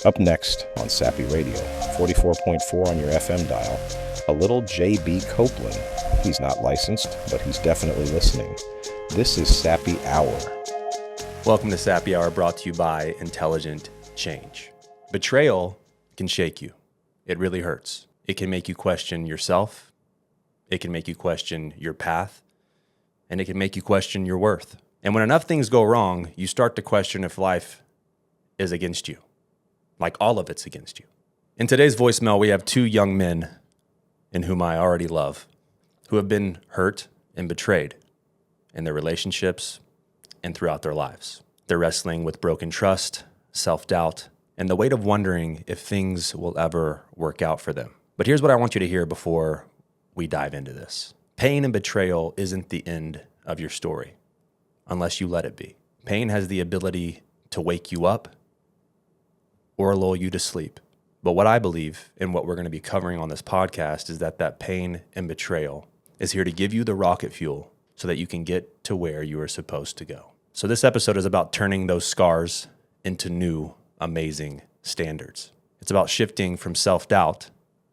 Up next on Sappy Radio, 44.4 on your FM dial, a little J.B. Copeland. He's not licensed, but he's definitely listening. This is Sappy Hour. Welcome to Sappy Hour, brought to you by Intelligent Change. Betrayal can shake you. It really hurts. It can make you question yourself. It can make you question your path. And it can make you question your worth. And when enough things go wrong, you start to question if life is against you. Like all of it's against you. In today's voicemail, we have two young men in whom I already love, who have been hurt and betrayed in their relationships and throughout their lives. They're wrestling with broken trust, self-doubt, and the weight of wondering if things will ever work out for them. But here's what I want you to hear before we dive into this. Pain and betrayal isn't the end of your story, unless you let it be. Pain has the ability to wake you up or lull you to sleep. But what I believe and what we're going to be covering on this podcast is that pain and betrayal is here to give you the rocket fuel so that you can get to where you are supposed to go. So this episode is about turning those scars into new, amazing standards. It's about shifting from self-doubt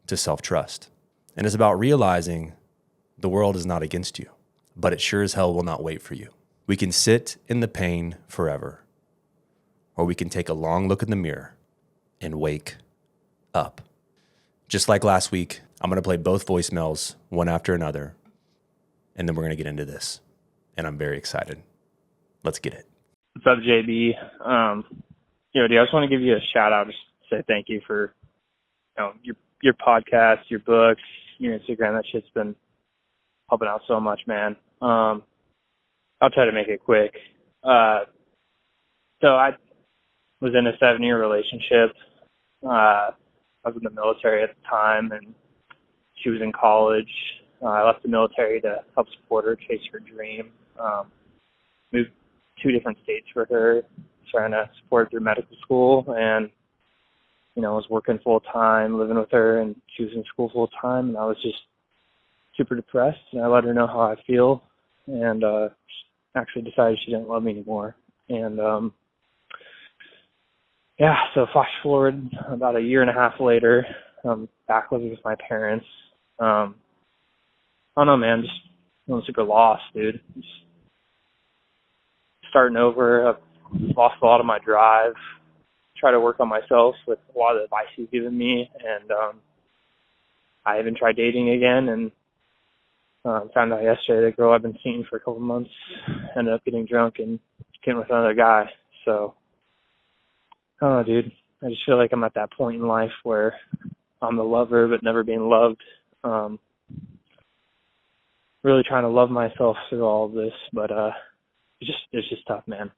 to self-trust. And it's about realizing the world is not against you, but it sure as hell will not wait for you. We can sit in the pain forever, or we can take a long look in the mirror and wake up. Just like last week, I'm going to play both voicemails one after another, and then we're going to get into this. And I'm very excited. Let's get it. What's up, JB? Dude, I just want to give you a shout out, just say thank you for, your podcast, your books, your Instagram. That shit's been helping out so much, man. I'll try to make it quick. So I was in a 7-year relationship. I was in the military at the time, and she was in college. I left the military to help support her, chase her dream. Moved 2 different states for her, trying to support her through medical school, and was working full time, living with her, and she was in school full time, and I was just super depressed. And I let her know how I feel, and she actually decided she didn't love me anymore. And so flash forward about a year and a half later, I'm back living with my parents. I don't know, man, just feeling super lost, dude. Just starting over. I've lost a lot of my drive. Try to work on myself with a lot of the advice he's given me, and I even tried dating again, and found out yesterday the girl I've been seeing for a couple months ended up getting drunk and getting with another guy. So I don't know, dude. I just feel like I'm at that point in life where I'm the lover but never being loved. Really trying to love myself through all of this, but it's just tough, man.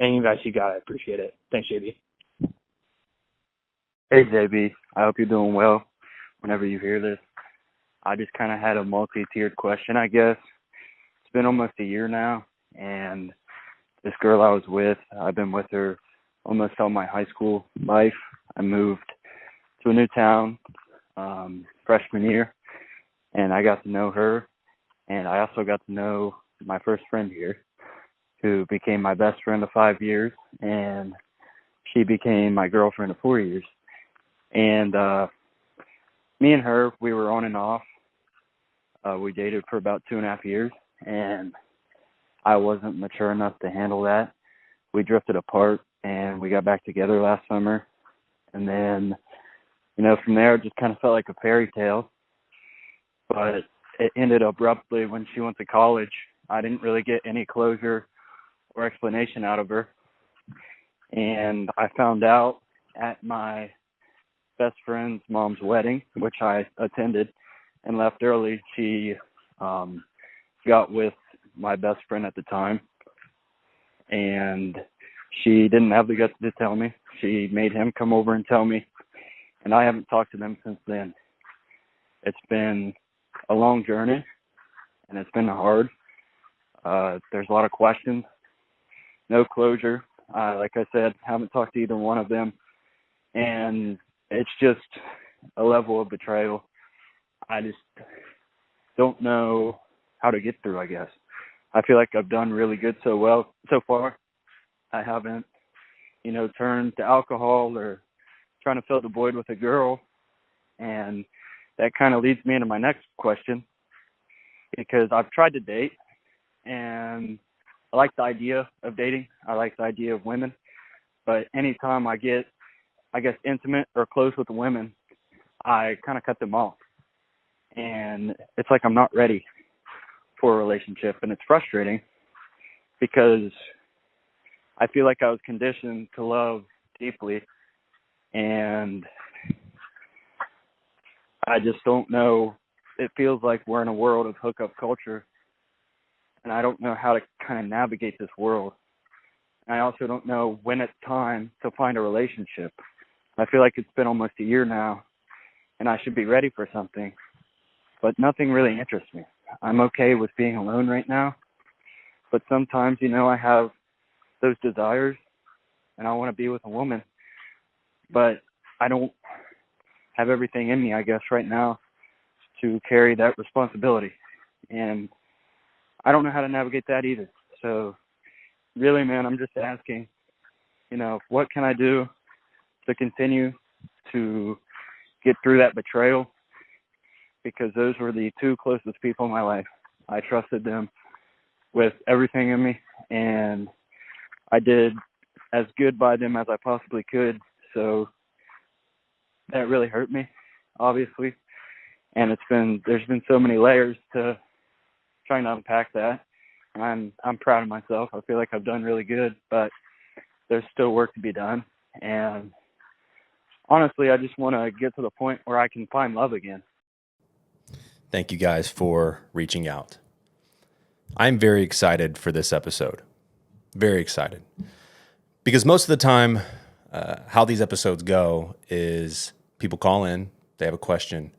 Any advice you got, I appreciate it. Thanks, JB. Hey, JB. I hope you're doing well whenever you hear this. I just kind of had a multi-tiered question, I guess. It's been almost a year now, and this girl I was with, I've been with her almost all my high school life. I moved to a new town freshman year, and I got to know her, and I also got to know my first friend here, who became my best friend of 5 years, and she became my girlfriend of 4 years. And me and her, we were on and off. We dated for about 2.5 years, and I wasn't mature enough to handle that. We drifted apart, and we got back together last summer. And then, from there, it just kind of felt like a fairy tale. But it ended abruptly when she went to college. I didn't really get any closure or explanation out of her. And I found out at my best friend's mom's wedding, which I attended and left early. She got with my best friend at the time, and she didn't have the guts to tell me. She made him come over and tell me, and I haven't talked to them since then. It's been a long journey, and it's been hard. There's a lot of questions, no closure. Like I said, haven't talked to either one of them, and it's just a level of betrayal I just don't know how to get through, I guess. I feel like I've done really good so far. I haven't, turned to alcohol or trying to fill the void with a girl. And that kind of leads me into my next question, because I've tried to date, and I like the idea of dating. I like the idea of women. But anytime I get, I guess, intimate or close with the women, I kind of cut them off. And it's like I'm not ready for a relationship. And it's frustrating because I feel like I was conditioned to love deeply. And I just don't know. It feels like we're in a world of hookup culture. And I don't know how to kind of navigate this world. And I also don't know when it's time to find a relationship. I feel like it's been almost a year now, and I should be ready for something. But nothing really interests me. I'm okay with being alone right now. But sometimes, I have those desires, and I want to be with a woman. But I don't have everything in me, I guess, right now to carry that responsibility. And I don't know how to navigate that either. So really, man, I'm just asking, what can I do to continue to get through that betrayal? Because those were the two closest people in my life. I trusted them with everything in me, and I did as good by them as I possibly could. So that really hurt me, obviously. And there's been so many layers to trying to unpack that. I'm proud of myself. I feel like I've done really good, but there's still work to be done. And honestly, I just want to get to the point where I can find love again. Thank you guys for reaching out. I'm very excited for this episode. Very excited. Because most of the time, how these episodes go is people call in, they have a question,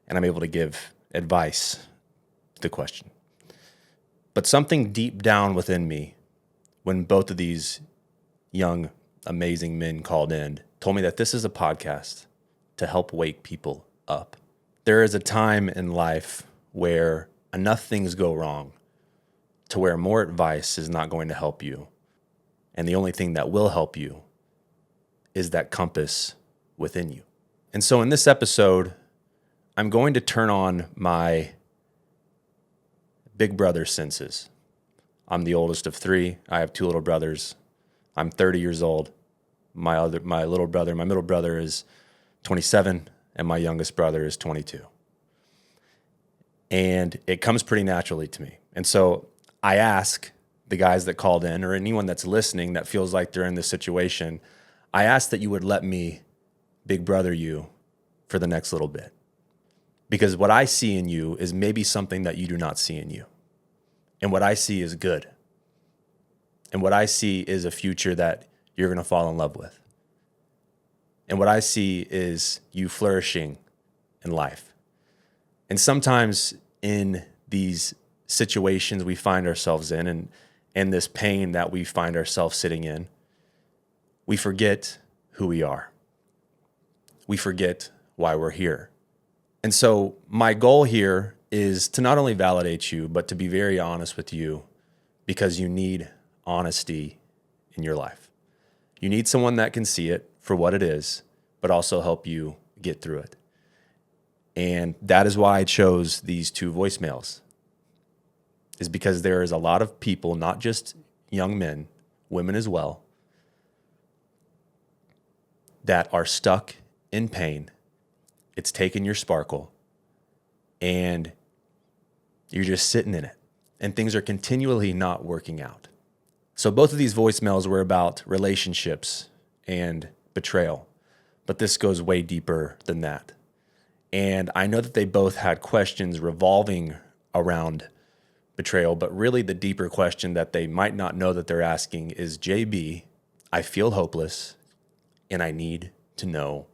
and I'm able to give advice to the question. But something deep down within me, when both of these young, amazing men called in, told me that this is a podcast to help wake people up. There is a time in life where enough things go wrong to where more advice is not going to help you. And the only thing that will help you is that compass within you. And so in this episode, I'm going to turn on my big brother senses. I'm the oldest of three. I have two little brothers. I'm 30 years old. My middle brother is 27, and my youngest brother is 22. And it comes pretty naturally to me. And so I ask the guys that called in, or anyone that's listening that feels like they're in this situation, I ask that you would let me big brother you for the next little bit. Because what I see in you is maybe something that you do not see in you. And what I see is good. And what I see is a future that you're going to fall in love with. And what I see is you flourishing in life. And sometimes in these situations we find ourselves in, and this pain that we find ourselves sitting in, we forget who we are. We forget why we're here. And so my goal here is to not only validate you, but to be very honest with you, because you need honesty in your life. You need someone that can see it for what it is, but also help you get through it. And that is why I chose these two voicemails, is because there is a lot of people, not just young men, women as well, that are stuck in pain. It's taken your sparkle, and you're just sitting in it, and things are continually not working out. So both of these voicemails were about relationships and betrayal, but this goes way deeper than that. And I know that they both had questions revolving around betrayal, but really the deeper question that they might not know that they're asking is, JB, I feel hopeless, and I need to know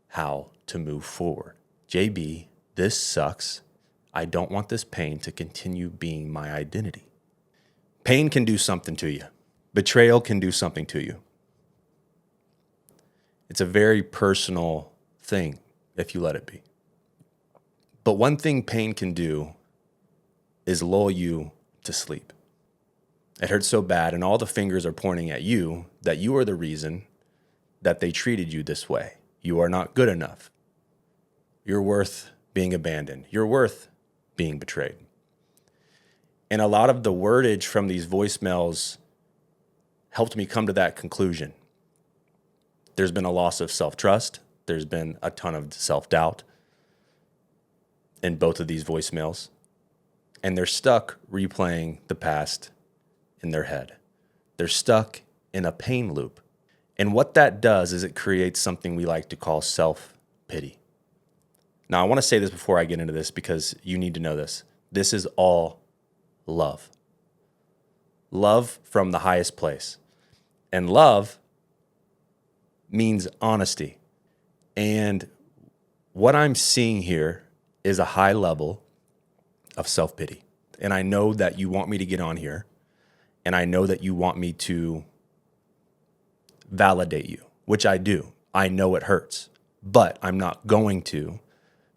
how to move forward. JB, this sucks. I don't want this pain to continue being my identity. Pain can do something to you. Betrayal can do something to you. It's a very personal thing if you let it be. But one thing pain can do is lull you to sleep. It hurts so bad, and all the fingers are pointing at you that you are the reason that they treated you this way. You are not good enough. You're worth being abandoned. You're worth being betrayed. And a lot of the wordage from these voicemails helped me come to that conclusion. There's been a loss of self-trust. There's been a ton of self-doubt in both of these voicemails. And they're stuck replaying the past in their head. They're stuck in a pain loop. And what that does is it creates something we like to call self-pity. Now, I want to say this before I get into this because you need to know this. This is all love. Love from the highest place. And love means honesty. And what I'm seeing here is a high level of self-pity. And I know that you want me to get on here, and I know that you want me to validate you, which I do. I know it hurts, but I'm not going to,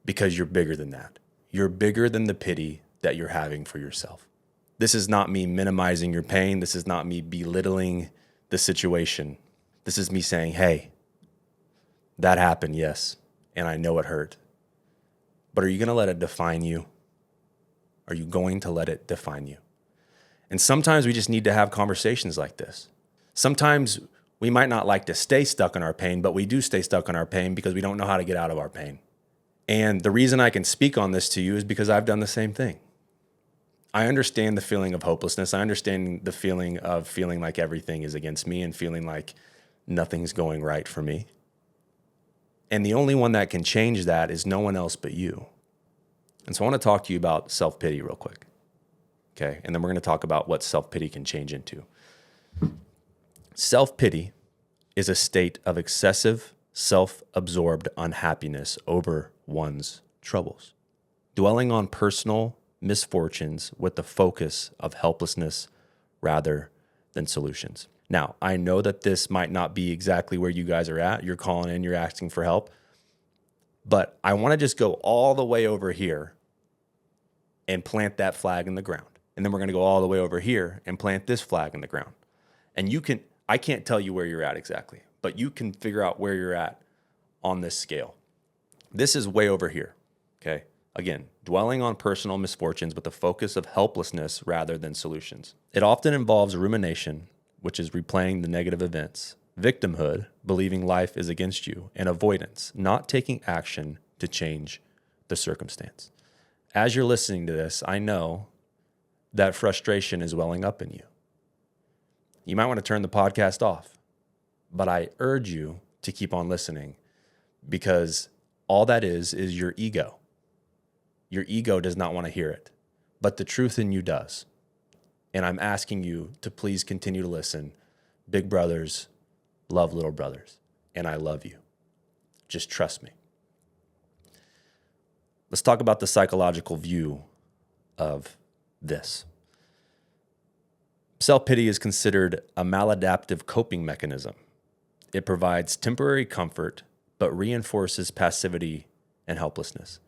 because you're bigger than that. You're bigger than the pity that you're having for yourself. This is not me minimizing your pain. This is not me belittling the situation. This is me saying, hey, that happened, yes, and I know it hurt. But are you going to let it define you? Are you going to let it define you? And sometimes we just need to have conversations like this. Sometimes we might not like to stay stuck in our pain, but we do stay stuck in our pain because we don't know how to get out of our pain. And the reason I can speak on this to you is because I've done the same thing. I understand the feeling of hopelessness. I understand the feeling of feeling like everything is against me and feeling like nothing's going right for me. And the only one that can change that is no one else but you. And so I want to talk to you about self-pity real quick. Okay? And then we're going to talk about what self-pity can change into. Self-pity is a state of excessive, self-absorbed unhappiness over one's troubles, dwelling on personal misfortunes with the focus of helplessness rather than solutions. Now, I know that this might not be exactly where you guys are at. You're calling in, you're asking for help. But I want to just go all the way over here and plant that flag in the ground. And then we're going to go all the way over here and plant this flag in the ground. And I can't tell you where you're at exactly, but you can figure out where you're at on this scale. This is way over here, okay? Again, dwelling on personal misfortunes with the focus of helplessness rather than solutions. It often involves rumination, which is replaying the negative events, victimhood, believing life is against you, and avoidance, not taking action to change the circumstance. As you're listening to this, I know that frustration is welling up in you. You might want to turn the podcast off, but I urge you to keep on listening because all that is your ego. Your ego does not want to hear it, but the truth in you does. And I'm asking you to please continue to listen. Big brothers love little brothers, and I love you. Just trust me. Let's talk about the psychological view of this. Self-pity is considered a maladaptive coping mechanism. It provides temporary comfort, but reinforces passivity and helplessness.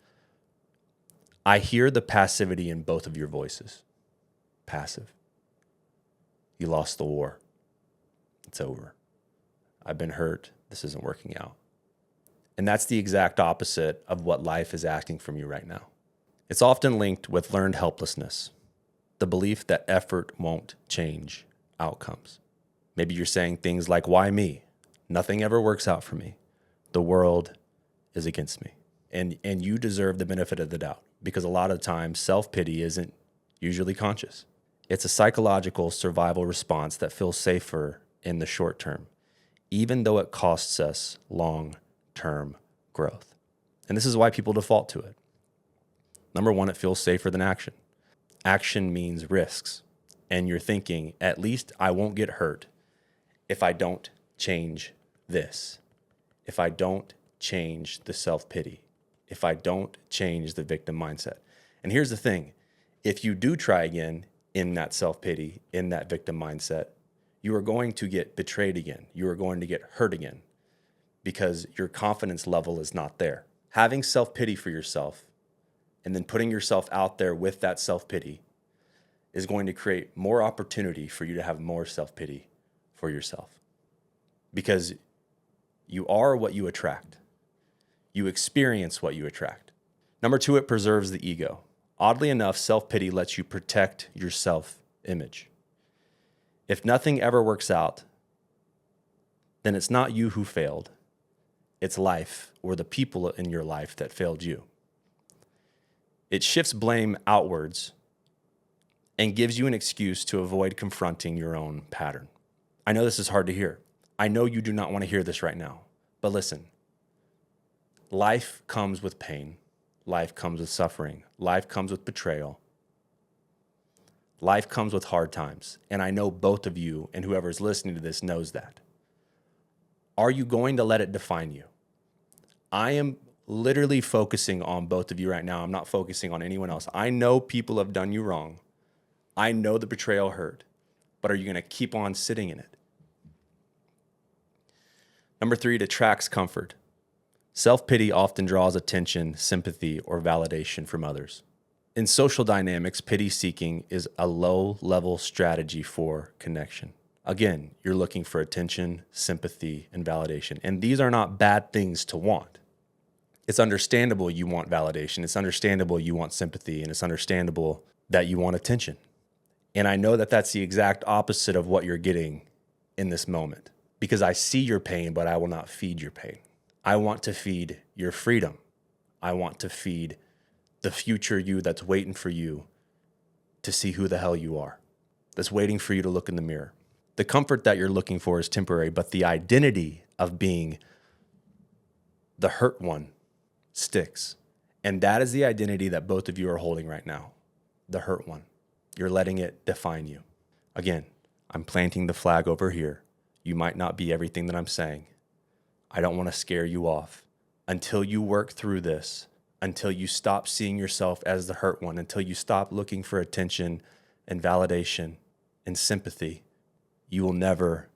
I hear the passivity in both of your voices. Passive. You lost the war. It's over. I've been hurt. This isn't working out. And that's the exact opposite of what life is asking from you right now. It's often linked with learned helplessness, the belief that effort won't change outcomes. Maybe you're saying things like, why me? Nothing ever works out for me. The world is against me. And you deserve the benefit of the doubt because a lot of times self-pity isn't usually conscious. It's a psychological survival response that feels safer in the short term, even though it costs us long-term growth. And this is why people default to it. Number one, it feels safer than action. Action means risks. And you're thinking, at least I won't get hurt if I don't change this, if I don't change the self-pity, if I don't change the victim mindset. And here's the thing. If you do try again in that self-pity, in that victim mindset, you are going to get betrayed again. You are going to get hurt again because your confidence level is not there. Having self-pity for yourself and then putting yourself out there with that self-pity is going to create more opportunity for you to have more self-pity for yourself because you are what you attract. You experience what you attract. Number 2, it preserves the ego. Oddly enough, self-pity lets you protect your self-image. If nothing ever works out, then it's not you who failed. It's life or the people in your life that failed you. It shifts blame outwards and gives you an excuse to avoid confronting your own pattern. I know this is hard to hear. I know you do not want to hear this right now, but listen. Life comes with pain. Life comes with suffering. Life comes with betrayal. Life comes with hard times. And I know both of you and whoever's listening to this knows that. Are you going to let it define you? I am literally focusing on both of you right now. I'm not focusing on anyone else. I know people have done you wrong. I know the betrayal hurt. But are you going to keep on sitting in it? Number 3, it attracts comfort. Self-pity often draws attention, sympathy, or validation from others. In social dynamics, pity-seeking is a low-level strategy for connection. Again, you're looking for attention, sympathy, and validation. And these are not bad things to want. It's understandable you want validation. It's understandable you want sympathy. And it's understandable that you want attention. And I know that that's the exact opposite of what you're getting in this moment. Because I see your pain, but I will not feed your pain. I want to feed your freedom. I want to feed the future you that's waiting for you to see who the hell you are, that's waiting for you to look in the mirror. The comfort that you're looking for is temporary, but the identity of being the hurt one sticks. And that is the identity that both of you are holding right now, the hurt one. You're letting it define you. Again, I'm planting the flag over here. You might not be everything that I'm saying. I don't want to scare you off. Until you work through this, until you stop seeing yourself as the hurt one, until you stop looking for attention and validation and sympathy, you will never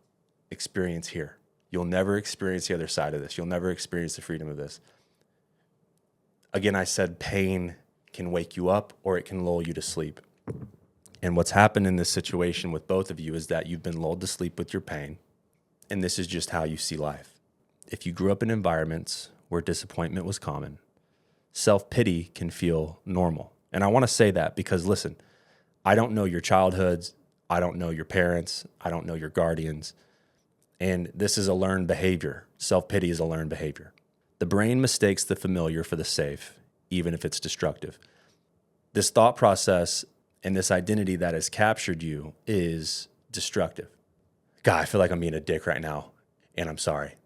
experience here. You'll never experience the other side of this. You'll never experience the freedom of this. Again, I said pain can wake you up or it can lull you to sleep. And what's happened in this situation with both of you is that you've been lulled to sleep with your pain, and this is just how you see life. If you grew up in environments where disappointment was common, self-pity can feel normal. And I want to say that because, listen, I don't know your childhoods. I don't know your parents. I don't know your guardians. And this is a learned behavior. Self-pity is a learned behavior. The brain mistakes the familiar for the safe, even if it's destructive. This thought process and this identity that has captured you is destructive. God, I feel like I'm being a dick right now, and I'm sorry.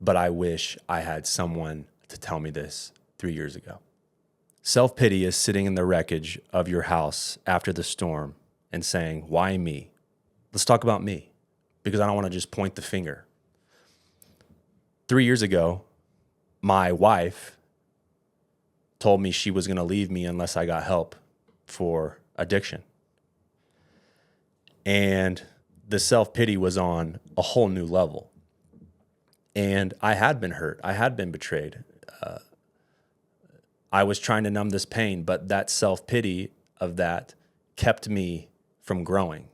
But I wish I had someone to tell me this 3 years ago. Self-pity is sitting in the wreckage of your house after the storm and saying, why me? Let's talk about me, because I don't want to just point the finger. 3 years ago, my wife told me she was going to leave me unless I got help for addiction. And the self-pity was on a whole new level. And I had been hurt. I had been betrayed. I was trying to numb this pain, but that self-pity of that kept me from growing.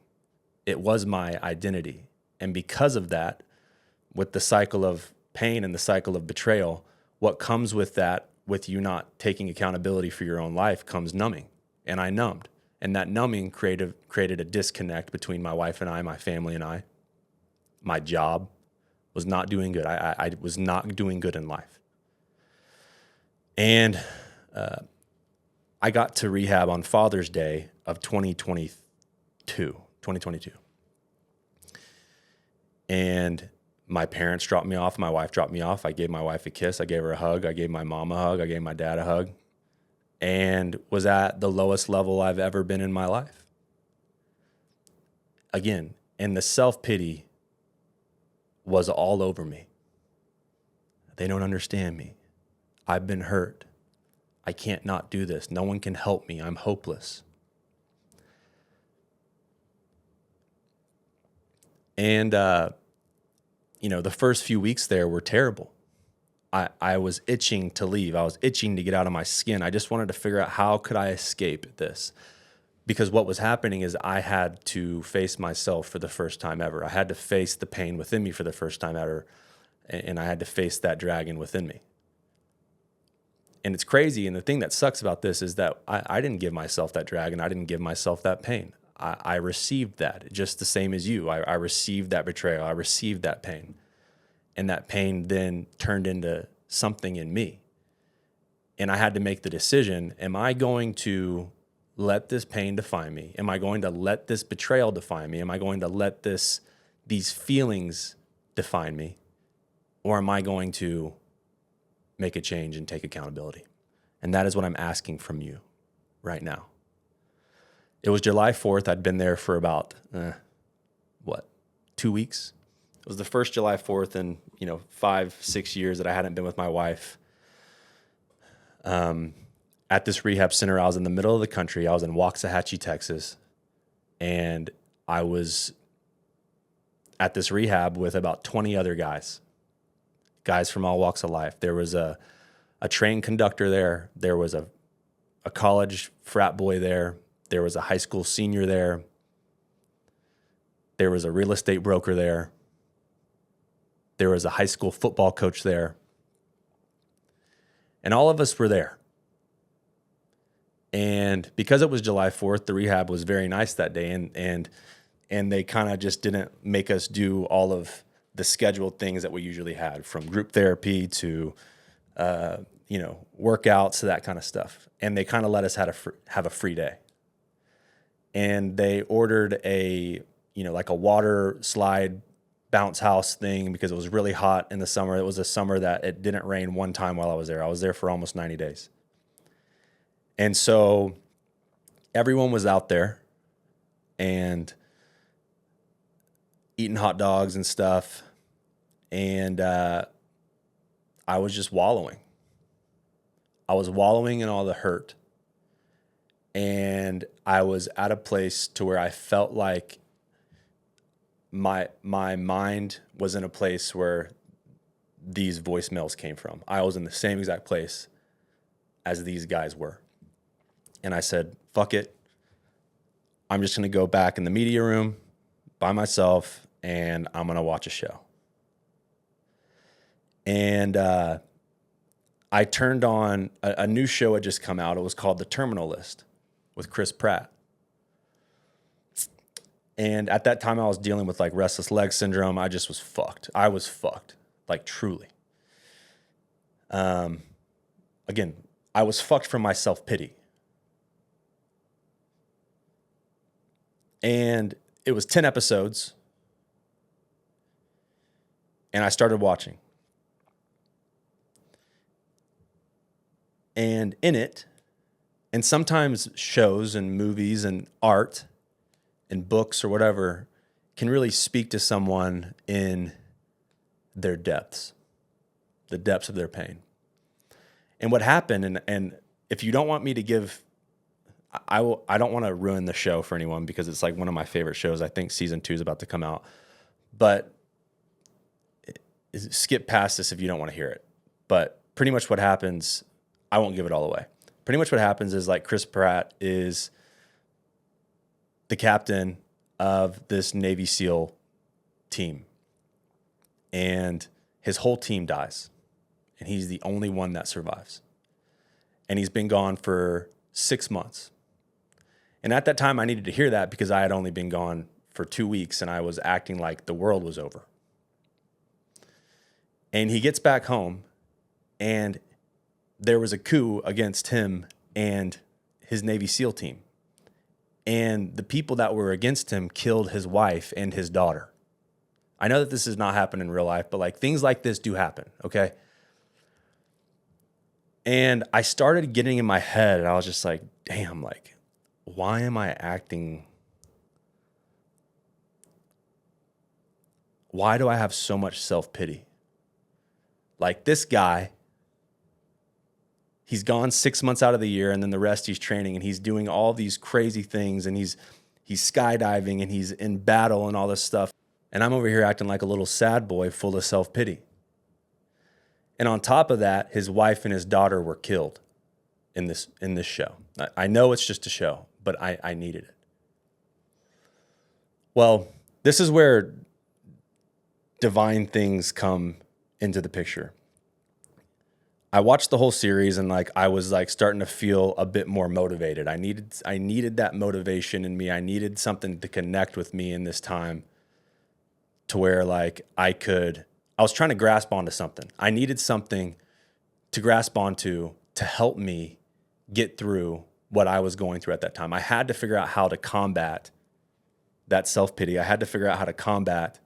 It was my identity. And because of that, with the cycle of pain and the cycle of betrayal, what comes with that, with you not taking accountability for your own life, comes numbing. And I numbed. And that numbing created a disconnect between my wife and I, my family and I. My job was not doing good. I was not doing good in life. And I got to rehab on Father's Day of 2022. And my parents dropped me off. My wife dropped me off. I gave my wife a kiss. I gave her a hug. I gave my mom a hug. I gave my dad a hug. And was at the lowest level I've ever been in my life. Again, and the self-pity was all over me. They don't understand me. I've been hurt. I can't not do this. No one can help me. I'm hopeless. And, the first few weeks there were terrible. I was itching to leave. I was itching to get out of my skin. I just wanted to figure out how could I escape this? Because what was happening is I had to face myself for the first time ever. I had to face the pain within me for the first time ever. And I had to face that dragon within me. And it's crazy. And the thing that sucks about this is that I didn't give myself that drag, and I didn't give myself that pain. I received that just the same as you. I received that betrayal. I received that pain. And that pain then turned into something in me. And I had to make the decision, am I going to let this pain define me? Am I going to let this betrayal define me? Am I going to let these feelings define me? Or am I going to make a change and take accountability? And that is what I'm asking from you right now. It was July 4th. I'd been there for about, 2 weeks? It was the first July 4th in, 5-6 years that I hadn't been with my wife. At this rehab center, I was in the middle of the country. I was in Waxahachie, Texas. And I was at this rehab with about 20 other guys from all walks of life. There was a train conductor there. There was a college frat boy there. There was a high school senior there. There was a real estate broker there. There was a high school football coach there. And all of us were there. And because it was July 4th, the rehab was very nice that day. And they kind of just didn't make us do all of the scheduled things that we usually had, from group therapy to, workouts to that kind of stuff. And they kind of let us have a free day. And they ordered like a water slide bounce house thing because it was really hot in the summer. It was a summer that it didn't rain one time while I was there. I was there for almost 90 days. And so everyone was out there and eating hot dogs and stuff. And I was just wallowing. I was wallowing in all the hurt. And I was at a place to where I felt like my mind was in a place where these voicemails came from. I was in the same exact place as these guys were. And I said, fuck it. I'm just going to go back in the media room by myself and I'm going to watch a show. And I turned on a new show had just come out. It was called The Terminal List with Chris Pratt. And at that time I was dealing with like restless leg syndrome. I just was fucked. I was fucked, like truly. Again, I was fucked from my self-pity. And it was 10 episodes. And I started watching. And in it, and sometimes shows and movies and art and books or whatever can really speak to someone in their depths, the depths of their pain. And what happened, and if you don't want me to give, I don't want to ruin the show for anyone because it's like one of my favorite shows. I think season 2 is about to come out. But skip past this if you don't want to hear it. But pretty much what happens, I won't give it all away. Pretty much what happens is like Chris Pratt is the captain of this Navy SEAL team. And his whole team dies. And he's the only one that survives. And he's been gone for 6 months. And at that time, I needed to hear that because I had only been gone for 2 weeks and I was acting like the world was over. And he gets back home and there was a coup against him and his Navy SEAL team. And the people that were against him killed his wife and his daughter. I know that this does not happen in real life, but like things like this do happen, okay? And I started getting in my head and I was just like, damn, like, why am I acting? Why do I have so much self-pity? Like this guy, he's gone 6 months out of the year and then the rest he's training and he's doing all these crazy things and he's skydiving and he's in battle and all this stuff. And I'm over here acting like a little sad boy full of self-pity. And on top of that, his wife and his daughter were killed in this show. I know it's just a show, but I needed it. Well, this is where divine things come into the picture. I watched the whole series and like I was like starting to feel a bit more motivated. I needed that motivation in me. I needed something to connect with me in this time to where like I was trying to grasp onto something. I needed something to grasp onto to help me get through what I was going through at that time. I had to figure out how to combat that self-pity. I had to figure out how to combat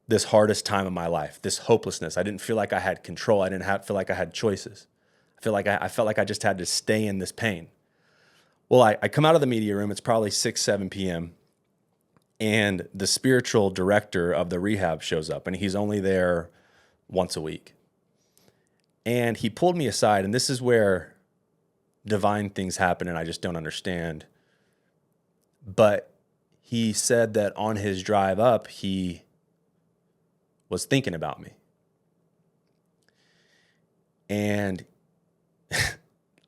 this hardest time of my life, this hopelessness. I didn't feel like I had control. I didn't feel like I had choices. I felt like I just had to stay in this pain. Well, I come out of the media room. It's probably 6, 7 p.m. And the spiritual director of the rehab shows up, and he's only there once a week. And he pulled me aside, and this is where divine things happen and I just don't understand. But he said that on his drive up, he was thinking about me. And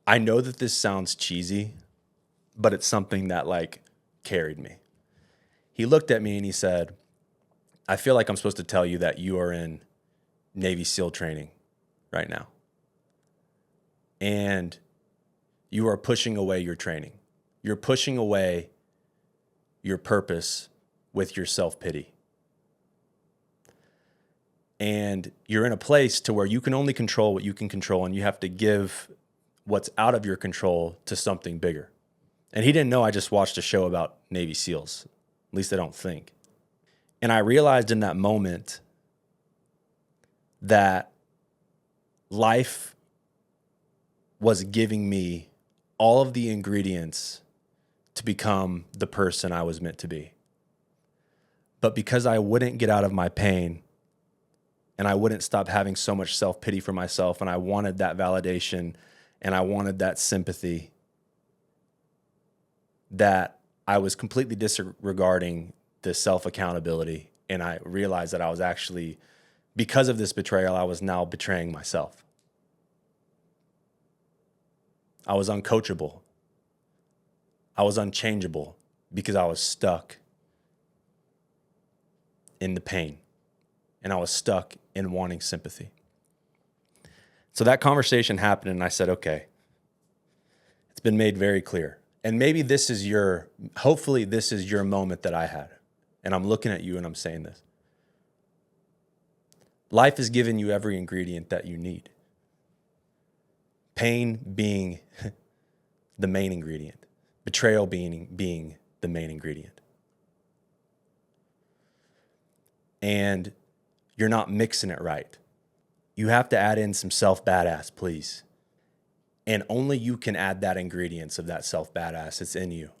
I know that this sounds cheesy, but it's something that like carried me. He looked at me and he said, I feel like I'm supposed to tell you that you are in Navy SEAL training right now. And you are pushing away your training. You're pushing away your purpose with your self-pity. And you're in a place to where you can only control what you can control, and you have to give what's out of your control to something bigger. And he didn't know I just watched a show about Navy SEALs. At least I don't think. And I realized in that moment that life was giving me all of the ingredients to become the person I was meant to be. But because I wouldn't get out of my pain, and I wouldn't stop having so much self-pity for myself, and I wanted that validation, and I wanted that sympathy, that I was completely disregarding the self-accountability. And I realized that I was actually, because of this betrayal, I was now betraying myself. I was uncoachable. I was unchangeable because I was stuck in the pain. And I was stuck in wanting sympathy. So that conversation happened, and I said, okay, it's been made very clear. And maybe hopefully this is your moment that I had. And I'm looking at you and I'm saying this. Life has given you every ingredient that you need. Pain being the main ingredient. Betrayal being the main ingredient. And you're not mixing it right. You have to add in some self-badass, please. And only you can add that ingredients of that self-badass. It's in you.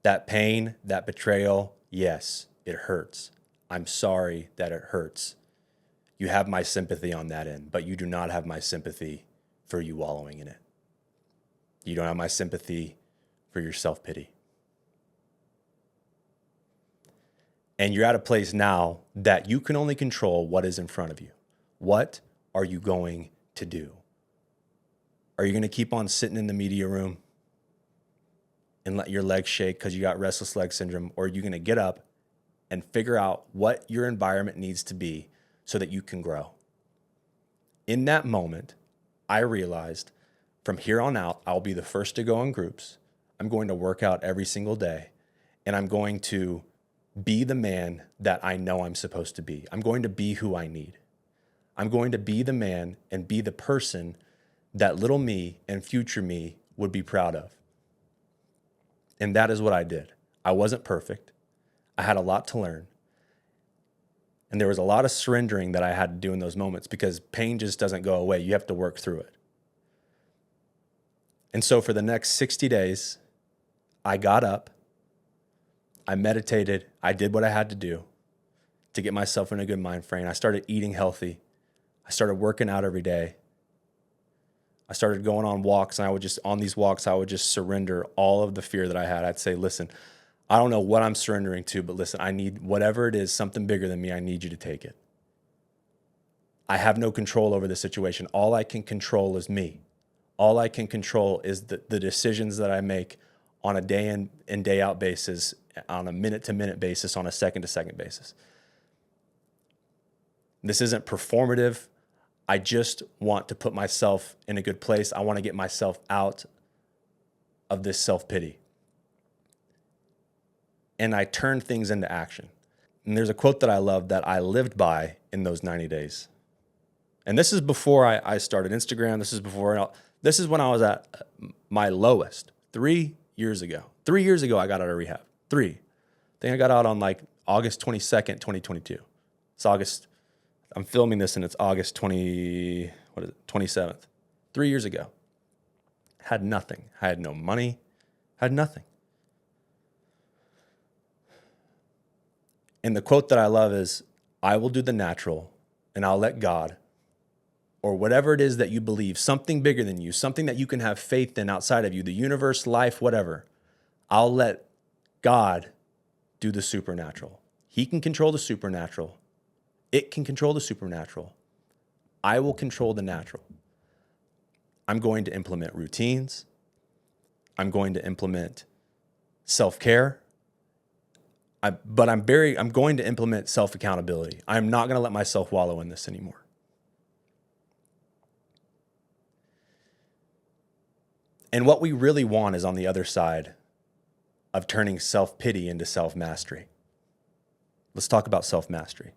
That pain, that betrayal, yes, it hurts. I'm sorry that it hurts. You have my sympathy on that end, but you do not have my sympathy for you wallowing in it. You don't have my sympathy for your self-pity. And you're at a place now that you can only control what is in front of you. What are you going to do? Are you going to keep on sitting in the media room and let your legs shake because you got restless leg syndrome? Or are you going to get up and figure out what your environment needs to be so that you can grow? In that moment, I realized from here on out, I'll be the first to go in groups. I'm going to work out every single day, and I'm going to be the man that I know I'm supposed to be. I'm going to be who I need. I'm going to be the man and be the person that little me and future me would be proud of. And that is what I did. I wasn't perfect. I had a lot to learn. And there was a lot of surrendering that I had to do in those moments because pain just doesn't go away. You have to work through it. And so for the next 60 days, I got up, I meditated, I did what I had to do to get myself in a good mind frame. I started eating healthy. I started working out every day. I started going on walks, and on these walks, I would just surrender all of the fear that I had. I'd say, listen, I don't know what I'm surrendering to, but listen, I need whatever it is, something bigger than me, I need you to take it. I have no control over the situation. All I can control is me. All I can control is the decisions that I make on a day in and day out basis, on a minute to minute basis, on a second to second basis. This isn't performative. I just want to put myself in a good place. I want to get myself out of this self-pity. And I turned things into action. And there's a quote that I love that I lived by in those 90 days. And this is before I started Instagram. This is when I was at my lowest 3 years ago. 3 years ago, I got out of rehab. I think I got out on like August 22nd, 2022. It's August. I'm filming this and it's August 27th. 3 years ago. Had nothing. I had no money. Had nothing. And the quote that I love is, I will do the natural and I'll let God, or whatever it is that you believe, something bigger than you, something that you can have faith in outside of you, the universe, life, whatever, I'll let God do the supernatural. He can control the supernatural. It can control the supernatural. I will control the natural. I'm going to implement routines. I'm going to implement self-care. But I'm going to implement self-accountability. I'm not going to let myself wallow in this anymore. And what we really want is on the other side of turning self-pity into self-mastery. Let's talk about self-mastery.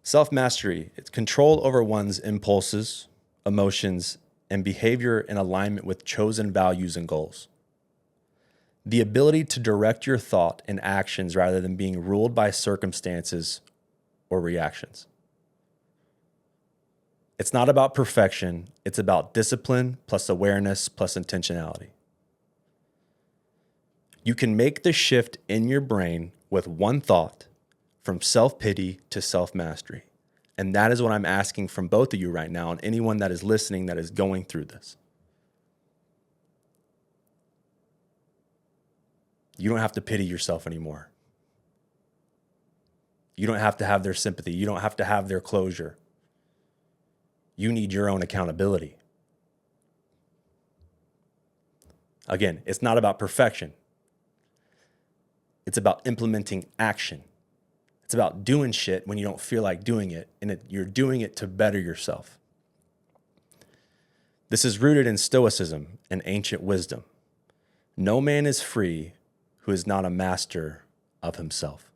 Self-mastery, it's control over one's impulses, emotions, and behavior in alignment with chosen values and goals. The ability to direct your thought and actions rather than being ruled by circumstances or reactions. It's not about perfection. It's about discipline plus awareness plus intentionality. You can make the shift in your brain with one thought from self-pity to self-mastery. And that is what I'm asking from both of you right now and anyone that is listening that is going through this. You don't have to pity yourself anymore. You don't have to have their sympathy. You don't have to have their closure. You need your own accountability. Again, it's not about perfection. It's about implementing action. It's about doing shit when you don't feel like doing it, and you're doing it to better yourself. This is rooted in Stoicism and ancient wisdom. No man is free who is not a master of himself.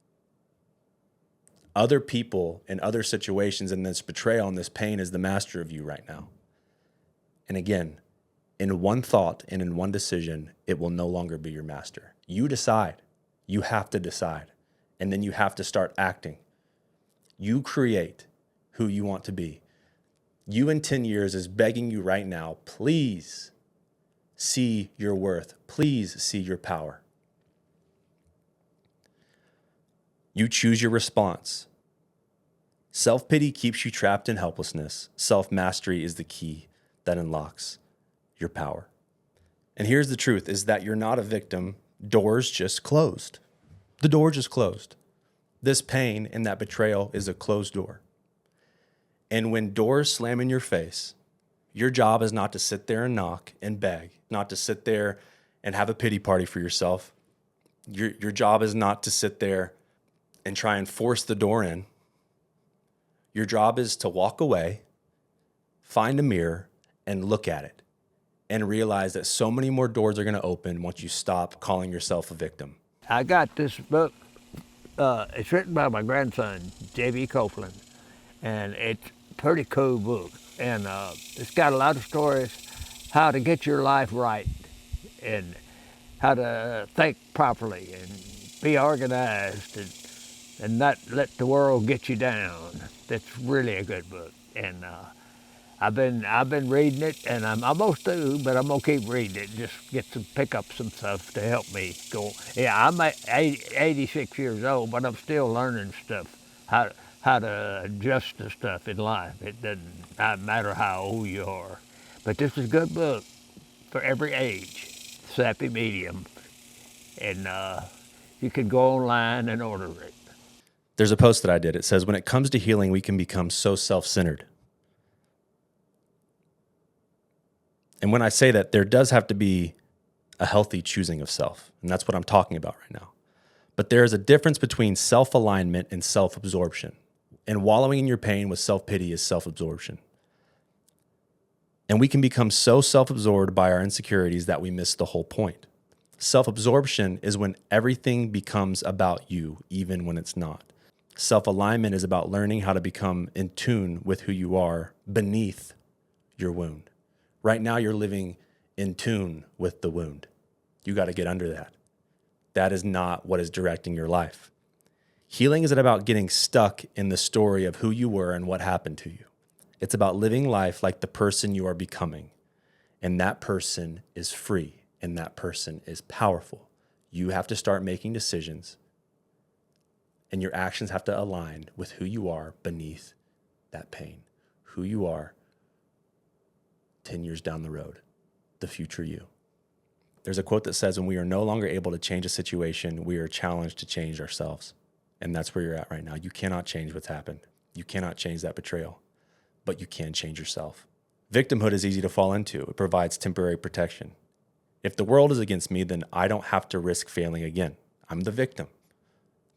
Other people and other situations and this betrayal and this pain is the master of you right now. And again, in one thought and in one decision, it will no longer be your master. You decide. You have to decide. And then you have to start acting. You create who you want to be. You in 10 years is begging you right now, please see your worth. Please see your power. You choose your response. Self-pity keeps you trapped in helplessness. Self-mastery is the key that unlocks your power. And here's the truth, is that you're not a victim. Doors just closed. The door just closed. This pain and that betrayal is a closed door. And when doors slam in your face, your job is not to sit there and knock and beg, not to sit there and have a pity party for yourself. Your job is not to sit there and try and force the door in. Your job is to walk away, find a mirror, and look at it, and realize that so many more doors are going to open once you stop calling yourself a victim. I got this book. It's written by my grandson, J.B. Copeland, and it's a pretty cool book. And it's got a lot of stories how to get your life right and how to think properly and be organized and not let the world get you down. That's really a good book. And I've been reading it, and I'm almost through, but I'm gonna keep reading it. Just pick up some stuff to help me go. Yeah, I'm 86 years old, but I'm still learning stuff, how to adjust to stuff in life. It doesn't matter how old you are. But this is a good book for every age, Sappy medium, and you can go online and order it. There's a post that I did. It says, when it comes to healing, we can become so self-centered. And when I say that, there does have to be a healthy choosing of self. And that's what I'm talking about right now. But there is a difference between self-alignment and self-absorption. And wallowing in your pain with self-pity is self-absorption. And we can become so self-absorbed by our insecurities that we miss the whole point. Self-absorption is when everything becomes about you, even when it's not. Self-alignment is about learning how to become in tune with who you are beneath your wound. Right now, you're living in tune with the wound. You got to get under that. That is not what is directing your life. Healing isn't about getting stuck in the story of who you were and what happened to you. It's about living life like the person you are becoming. And that person is free, and that person is powerful. You have to start making decisions, and your actions have to align with who you are beneath that pain, who you are 10 years down the road, the future you. There's a quote that says, when we are no longer able to change a situation, we are challenged to change ourselves. And that's where you're at right now. You cannot change what's happened. You cannot change that betrayal, but you can change yourself. Victimhood is easy to fall into. It provides temporary protection. If the world is against me, then I don't have to risk failing again. I'm the victim.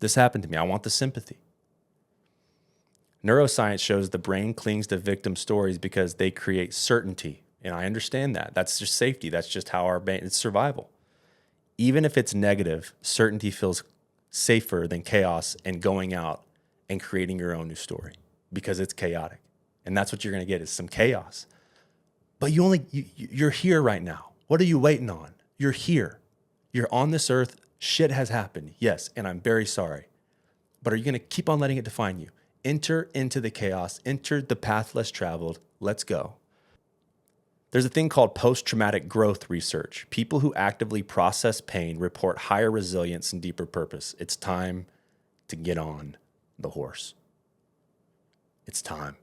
This happened to me. I want the sympathy. Neuroscience shows the brain clings to victim stories because they create certainty. And I understand that. That's just safety. That's just how our brain, it's survival. Even if it's negative, certainty feels safer than chaos and going out and creating your own new story because it's chaotic. And that's what you're going to get is some chaos. But you're here right now. What are you waiting on? You're here. You're on this earth. Shit has happened. Yes, and I'm very sorry. But are you going to keep on letting it define you? Enter into the chaos. Enter the path less traveled. Let's go. There's a thing called post-traumatic growth research. People who actively process pain report higher resilience and deeper purpose. It's time to get on the horse. It's time.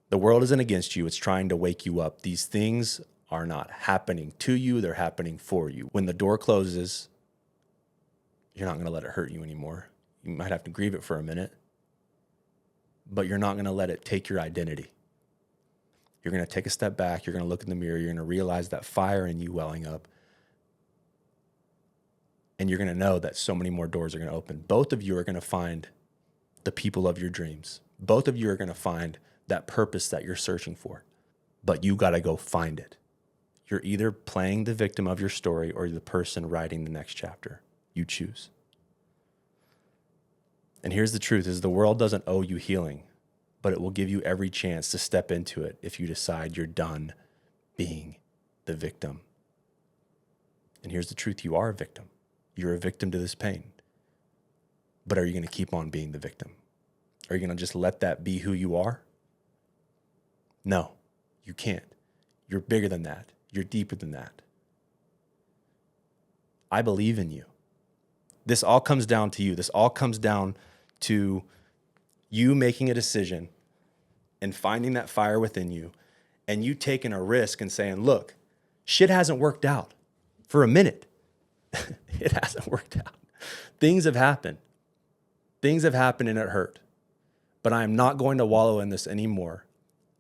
The world isn't against you. It's trying to wake you up. These things are not happening to you. They're happening for you. When the door closes, you're not going to let it hurt you anymore. You might have to grieve it for a minute, but you're not going to let it take your identity. You're going to take a step back. You're going to look in the mirror. You're going to realize that fire in you welling up. And you're going to know that so many more doors are going to open. Both of you are going to find the people of your dreams. Both of you are going to find that purpose that you're searching for. But you got to go find it. You're either playing the victim of your story or the person writing the next chapter. You choose. And here's the truth is the world doesn't owe you healing, but it will give you every chance to step into it if you decide you're done being the victim. And here's the truth, you are a victim. You're a victim to this pain. But are you going to keep on being the victim? Are you going to just let that be who you are? No, you can't. You're bigger than that. You're deeper than that. I believe in you. This all comes down to you. This all comes down to you making a decision and finding that fire within you and you taking a risk and saying, look, shit hasn't worked out for a minute. It hasn't worked out. Things have happened. Things have happened and it hurt. But I am not going to wallow in this anymore.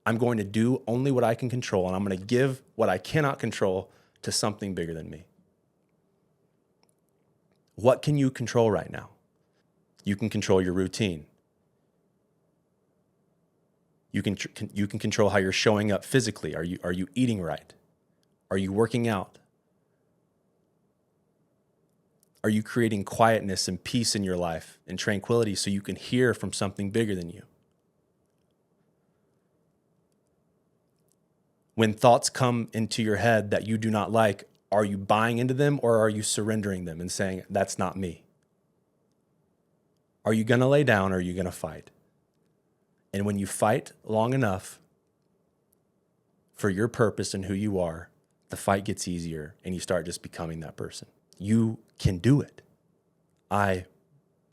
I'm going to do only what I can control, and I'm going to give what I cannot control to something bigger than me. What can you control right now? You can control your routine. You can control how you're showing up physically. Are you eating right? Are you working out? Are you creating quietness and peace in your life and tranquility so you can hear from something bigger than you? When thoughts come into your head that you do not like, are you buying into them or are you surrendering them and saying, that's not me? Are you going to lay down or are you going to fight? And when you fight long enough for your purpose and who you are, the fight gets easier and you start just becoming that person. You can do it. I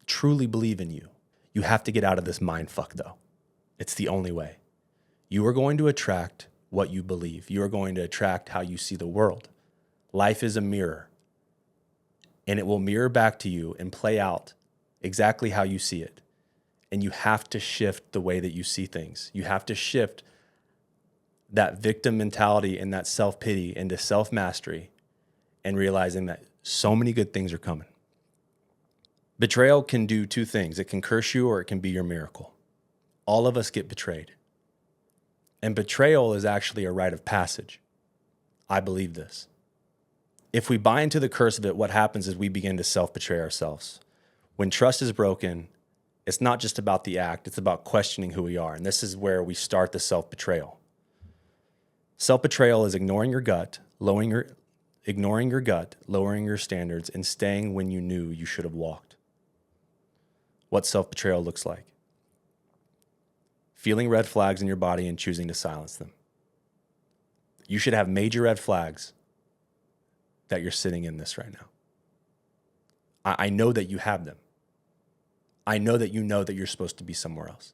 truly believe in you. You have to get out of this mind fuck though. It's the only way. You are going to attract what you believe. You are going to attract how you see the world. Life is a mirror, and it will mirror back to you and play out exactly how you see it. And you have to shift the way that you see things. You have to shift that victim mentality and that self-pity into self-mastery and realizing that so many good things are coming. Betrayal can do two things. It can curse you or it can be your miracle. All of us get betrayed. And betrayal is actually a rite of passage. I believe this. If we buy into the curse of it, what happens is we begin to self-betray ourselves. When trust is broken, it's not just about the act, it's about questioning who we are. And this is where we start the self-betrayal. Self-betrayal is ignoring your gut, lowering your standards, and staying when you knew you should have walked. What self-betrayal looks like. Feeling red flags in your body and choosing to silence them. You should have major red flags that you're sitting in this right now. I know that you have them. I know that you know that you're supposed to be somewhere else.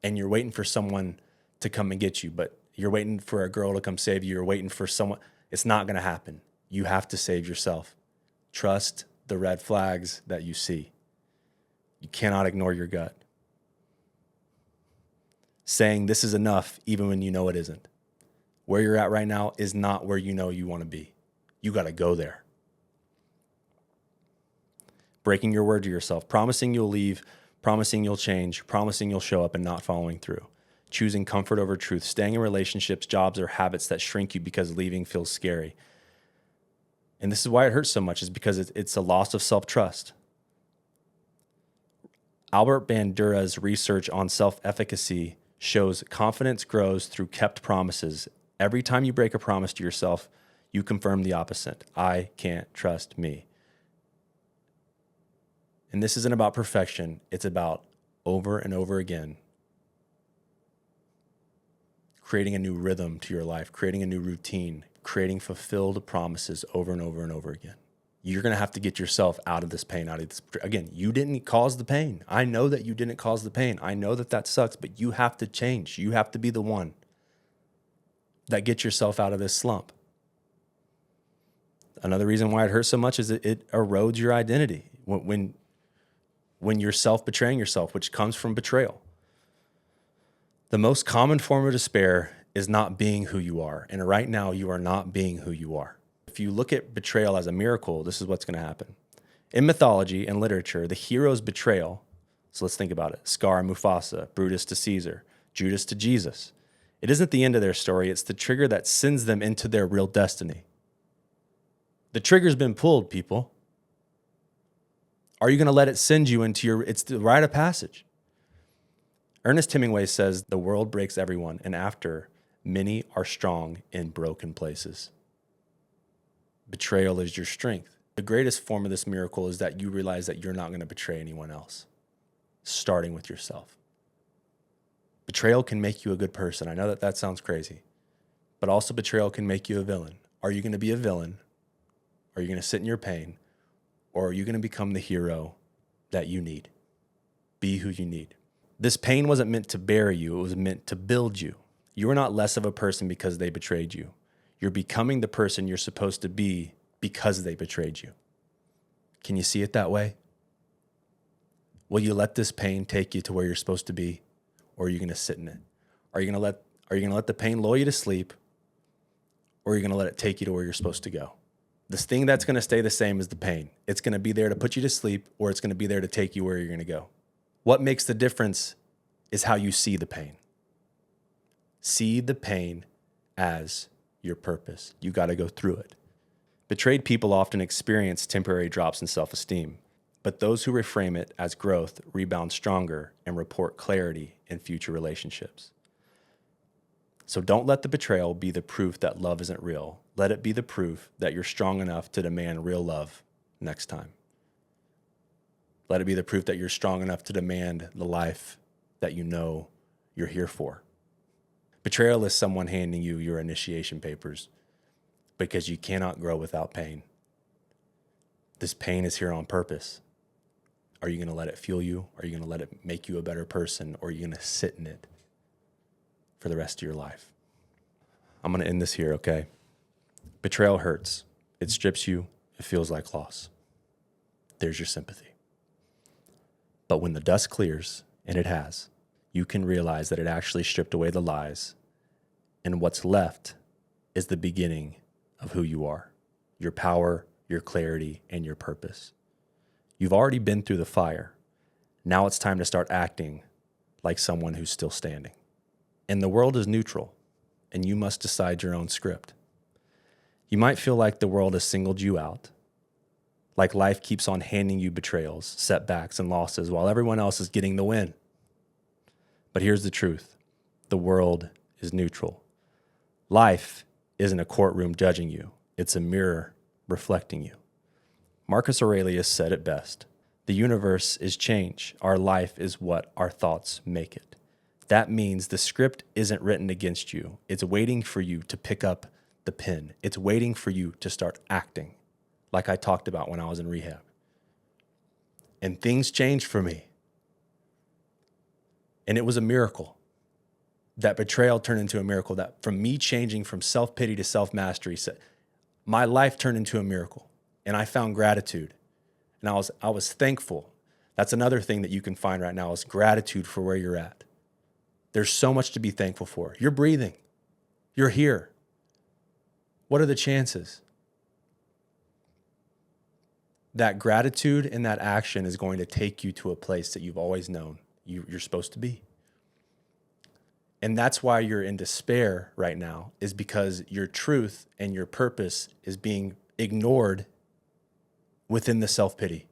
And you're waiting for someone to come and get you, but you're waiting for a girl to come save you. You're waiting for someone. It's not going to happen. You have to save yourself. Trust the red flags that you see. You cannot ignore your gut. Saying this is enough even when you know it isn't. Where you're at right now is not where you know you want to be. You got to go there. Breaking your word to yourself, promising you'll leave, promising you'll change, promising you'll show up and not following through. Choosing comfort over truth, staying in relationships, jobs, or habits that shrink you because leaving feels scary. And this is why it hurts so much, is because it's a loss of self-trust. Albert Bandura's research on self-efficacy shows confidence grows through kept promises. Every time you break a promise to yourself, you confirm the opposite. I can't trust me. And this isn't about perfection. It's about over and over again creating a new rhythm to your life, creating a new routine, creating fulfilled promises over and over and over again. You're going to have to get yourself out of this pain, out of this. Again, you didn't cause the pain. I know that you didn't cause the pain. I know that that sucks, but you have to change. You have to be the one that gets yourself out of this slump. Another reason why it hurts so much is it erodes your identity. When you're self-betraying yourself, which comes from betrayal. The most common form of despair is not being who you are. And right now, you are not being who you are. If you look at betrayal as a miracle, this is what's going to happen. In mythology and literature, the hero's betrayal, so let's think about it. Scar and Mufasa, Brutus to Caesar, Judas to Jesus. It isn't the end of their story. It's the trigger that sends them into their real destiny. The trigger's been pulled, people. Are you going to let it send you into it's the rite of passage. Ernest Hemingway says, the world breaks everyone, and after, many are strong in broken places. Betrayal is your strength. The greatest form of this miracle is that you realize that you're not going to betray anyone else, starting with yourself. Betrayal can make you a good person. I know that that sounds crazy, but also betrayal can make you a villain. Are you going to be a villain? Are you going to sit in your pain? Or are you going to become the hero that you need? Be who you need. This pain wasn't meant to bury you. It was meant to build you. You are not less of a person because they betrayed you. You're becoming the person you're supposed to be because they betrayed you. Can you see it that way? Will you let this pain take you to where you're supposed to be? Or are you going to sit in it? Are you going to let the pain lull you to sleep? Or are you going to let it take you to where you're supposed to go? This thing that's going to stay the same is the pain. It's going to be there to put you to sleep, or it's going to be there to take you where you're going to go. What makes the difference is how you see the pain. See the pain as your purpose. You got to go through it. Betrayed people often experience temporary drops in self-esteem, but those who reframe it as growth rebound stronger and report clarity in future relationships. So don't let the betrayal be the proof that love isn't real. Let it be the proof that you're strong enough to demand real love next time. Let it be the proof that you're strong enough to demand the life that you know you're here for. Betrayal is someone handing you your initiation papers because you cannot grow without pain. This pain is here on purpose. Are you going to let it fuel you? Are you going to let it make you a better person? Or are you going to sit in it for the rest of your life? I'm going to end this here, okay? Betrayal hurts. It strips you. It feels like loss. There's your sympathy. But when the dust clears, and it has, you can realize that it actually stripped away the lies, and what's left is the beginning of who you are, your power, your clarity, and your purpose. You've already been through the fire. Now it's time to start acting like someone who's still standing. And the world is neutral, and you must decide your own script. You might feel like the world has singled you out, like life keeps on handing you betrayals, setbacks, and losses while everyone else is getting the win. But here's the truth. The world is neutral. Life isn't a courtroom judging you. It's a mirror reflecting you. Marcus Aurelius said it best. The universe is change. Our life is what our thoughts make it. That means the script isn't written against you. It's waiting for you to pick up the pen. It's waiting for you to start acting, like I talked about when I was in rehab. And things changed for me. And it was a miracle. That betrayal turned into a miracle. That from me changing from self-pity to self-mastery, my life turned into a miracle. And I found gratitude. And I was thankful. That's another thing that you can find right now is gratitude for where you're at. There's so much to be thankful for. You're breathing. You're here. What are the chances? That gratitude and that action is going to take you to a place that you've always known you're supposed to be. And that's why you're in despair right now, is because your truth and your purpose is being ignored within the self-pity.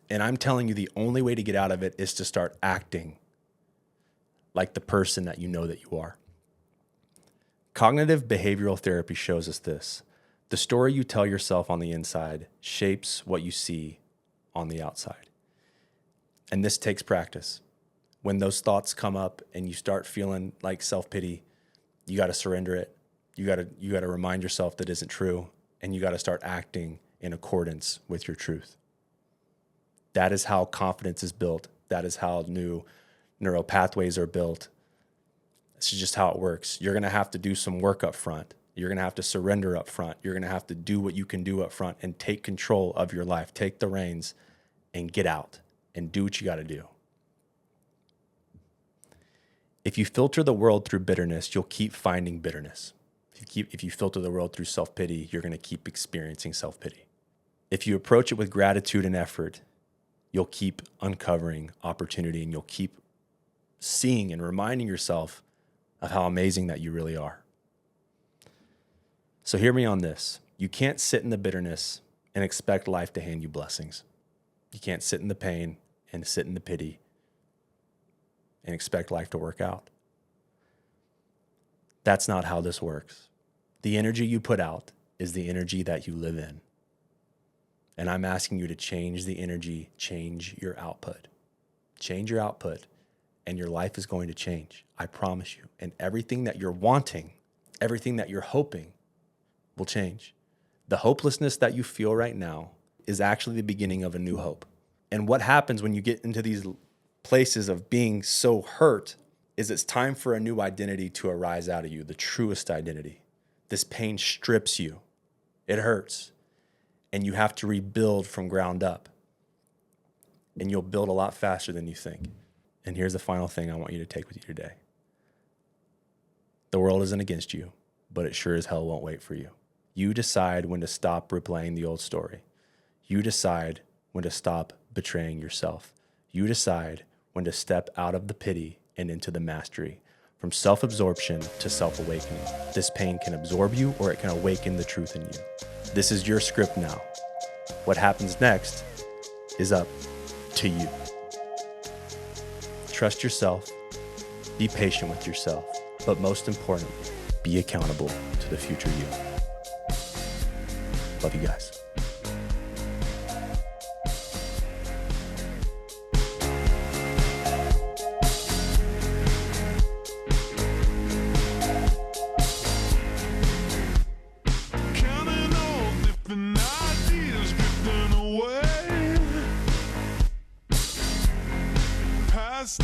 And I'm telling you, the only way to get out of it is to start acting like the person that you know that you are. Cognitive behavioral therapy shows us this. The story you tell yourself on the inside shapes what you see on the outside. And this takes practice. When those thoughts come up and you start feeling like self-pity, you got to surrender it. You got to remind yourself that isn't true, and you got to start acting in accordance with your truth. That is how confidence is built. That is how new neural pathways are built. This is just how it works. You're going to have to do some work up front. You're going to have to surrender up front. You're going to have to do what you can do up front and take control of your life. Take the reins and get out and do what you got to do. If you filter the world through bitterness, you'll keep finding bitterness. If you filter the world through self-pity, you're going to keep experiencing self-pity. If you approach it with gratitude and effort, you'll keep uncovering opportunity, and you'll keep seeing and reminding yourself of how amazing that you really are. So hear me on this. You can't sit in the bitterness and expect life to hand you blessings. You can't sit in the pain and sit in the pity and expect life to work out. That's not how this works. The energy you put out is the energy that you live in. And I'm asking you to change the energy, change your output. Change your output, and your life is going to change. I promise you. And everything that you're wanting, everything that you're hoping will change. The hopelessness that you feel right now is actually the beginning of a new hope. And what happens when you get into these places of being so hurt is it's time for a new identity to arise out of you, the truest identity. This pain strips you. It hurts. And you have to rebuild from ground up. And you'll build a lot faster than you think. And here's the final thing I want you to take with you today. The world isn't against you, but it sure as hell won't wait for you. You decide when to stop replaying the old story. You decide when to stop betraying yourself. You decide when to step out of the pity and into the mastery. From self-absorption to self-awakening. This pain can absorb you, or it can awaken the truth in you. This is your script now. What happens next is up to you. Trust yourself, be patient with yourself, but most importantly, be accountable to the future you. Love you guys. Past